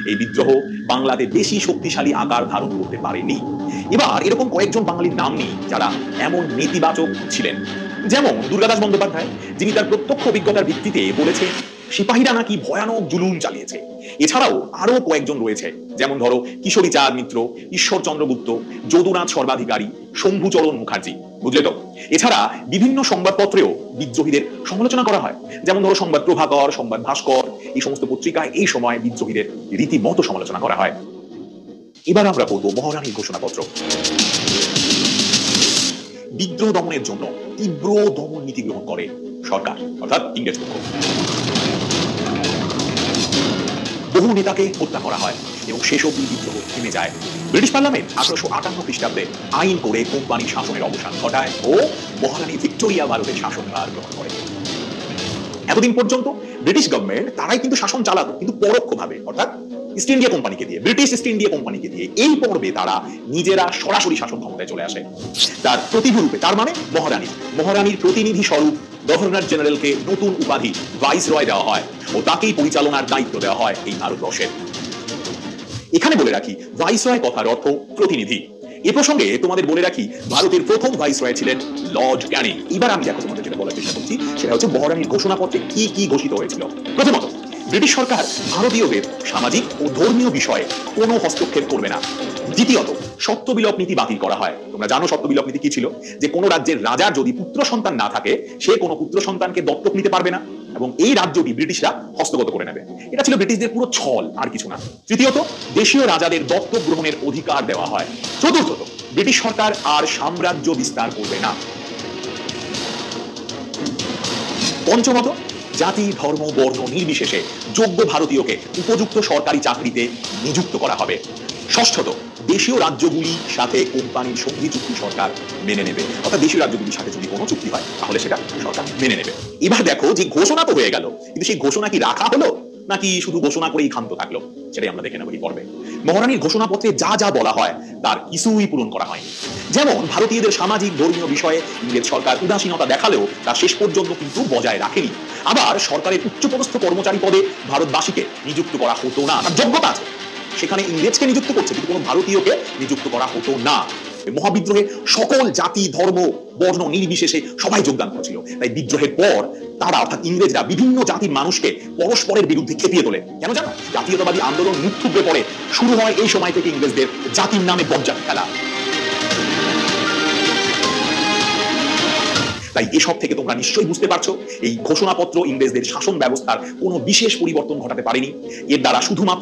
এই বিদ্রোহ বাংলাতে বেশি শক্তিশালী আকার ধারণ করতে পারেনি। এবার এরকম কয়েকজন বাঙালির নাম নেই যারা এমন নেতিবাচক ছিলেন। যেমন দুর্গাদাস বন্দ্যোপাধ্যায়, যিনি তার প্রত্যক্ষ অভিজ্ঞতার ভিত্তিতে বলেছে সিপাহীরা নাকি ভয়ানক জুলুম চালিয়েছে। এছাড়াও আরো কয়েকজন রয়েছে, যেমন ধরো কিশোরী চাঁদ মিত্র, ঈশ্বরচন্দ্র গুপ্ত, যদুনাথ সর্বাধিকারী, শম্ভুচরণ মুখার্জি। বুঝলে তো? এছাড়া বিভিন্ন সংবাদপত্রেও বিদ্রোহীদের সমালোচনা করা হয়, যেমন ধরো সংবাদ প্রভাকর, সংবাদ ভাস্কর, এই সমস্ত পত্রিকায় এই সময় বিদ্রোহীদের রীতিমতো সমালোচনা করা হয়। এবার আমরা পড়বো মহারানীর ঘোষণাপত্র। বিদ্রোহ দমনের জন্য তীব্র দমন নীতি গ্রহণ করে সরকার, অর্থাৎ ইংরেজ পক্ষ। বহু নেতাকে হত্যা করা হয় এবং শেষ অবধি বিদ্রোহ থেমে যায়। ব্রিটিশ পার্লামেন্ট 1858 খ্রিস্টাব্দে আইন করে কোম্পানি শাসনের অবসান ঘটায় ও মহারানী ভিক্টোরিয়া ভারতের শাসনভার গ্রহণ করে। এতদিন পর্যন্ত ব্রিটিশ গভর্নমেন্ট তারাই কিন্তু শাসন চালাতো, কিন্তু পরোক্ষভাবে, অর্থাৎ ইস্ট ইন্ডিয়া কোম্পানিকে দিয়ে, ব্রিটিশ ইস্ট ইন্ডিয়া কোম্পানিকে দিয়ে। এই পর্বে তারা নিজেরা সরাসরি শাসন ক্ষমতায় চলে আসে। তার প্রতিভূরূপে, তার মানে মহারানীর প্রতিনিধি স্বরূপ গভর্নর জেনারেলকে নতুন উপাধি ভাইসরয় দেওয়া হয় ও তাকেই পরিচালনার দায়িত্ব দেওয়া হয় এই ভারতবর্ষের। এখানে বলে রাখি, ভাইসরয় কথার অর্থ প্রতিনিধি। এ প্রসঙ্গে তোমাদের বলে রাখি, ভারতের প্রথম ভাইসরয় ছিলেন লর্ড ক্যানিং। এবার আমি দেখো তোমাদের যেটা বলার চেষ্টা করছি সেটা হচ্ছে মহারানীর ঘোষণাপত্রে কি কি ঘোষিত হয়েছিল। প্রথমত, ব্রিটিশ সরকার ভারতীয়দের সামাজিক ও ধর্মীয় বিষয়ে কোনো হস্তক্ষেপ করবে না। দ্বিতীয়ত, সত্ত্ববিলোপ নীতি বাতিল করা হয়। তোমরা জানো সত্ত্ববিলোপ নীতি কি ছিল, যে কোনো রাজ্যের রাজার যদি পুত্র সন্তান না থাকে, সে কোনো পুত্র সন্তানকে দত্তক নিতে পারবে না এবং এই রাজ্যটি ব্রিটিশরা হস্তগত করে নেবে। এটা ছিল ব্রিটিশদের পুরো ছল, আর কিছু না। তৃতীয়ত, দেশীয় রাজাদের দত্তক গ্রহণের অধিকার দেওয়া হয়। চতুর্থত, ব্রিটিশ সরকার আর সাম্রাজ্য বিস্তার করবে না। পঞ্চমত, জাতি, ধর্ম, বর্ণ নির্বিশেষে যোগ্য ভারতীয়কে উপযুক্ত সরকারি চাকরিতে নিযুক্ত করা হবে। ষষ্ঠত, দেশীয় রাজ্যগুলির সাথে কোম্পানির সন্ধি চুক্তি সরকার মেনে নেবে, অর্থাৎ দেশীয় রাজ্যগুলির সাথে যদি কোনো চুক্তি হয় তাহলে সেটা সরকার মেনে নেবে। এবার দেখো, যে ঘোষণা তো হয়ে গেল, কিন্তু সেই ঘোষণা কি রাখা হলো নাকি শুধু ঘোষণা করেই ক্ষান্ত থাকলো, সেটাই আমরা দেখে নেব এই পর্বে। মহারানীর ঘোষণাপত্রে যা যা বলা হয় তার কিছুই পূরণ করা হয়নি। যেমন ভারতীয়দের সামাজিক ধর্মীয় বিষয়ে ইংরেজ সরকার উদাসীনতা দেখালেও তা শেষ পর্যন্ত কিন্তু বজায় রাখেনি। আবার সরকারের উচ্চপদস্থ কর্মচারী পদে ভারতবাসীকে নিযুক্ত করা হতো না। তার যোগ্যতা আছে, সেখানে ইংরেজকে নিযুক্ত করছে, কিন্তু কোনো ভারতীয়কে নিযুক্ত করা হতো না। মহাবিদ্রোহে সকল জাতি, ধর্ম, বর্ণ নির্বিশেষে সবাই যোগদান করেছিল। তাই বিদ্রোহের পর তারা, অর্থাৎ ইংরেজরা, বিভিন্ন জাতির মানুষকে পরস্পরের বিরুদ্ধে খেপিয়ে তোলে। কেন জানো? জাতীয়তাবাদী আন্দোলন মুখ থুবড়ে পড়ে। শুরু হয় এই সময় থেকে ইংরেজদের জাতির নামে বজ্জাত খেলা। তাই এসব থেকে তোমরা নিশ্চয়ই বুঝতে পারছো, এই ঘোষণাপত্র ইংরেজদের শাসন ব্যবস্থার কোনো বিশেষ পরিবর্তন ঘটাতে পারেনি। এর দ্বারা শুধুমাত্র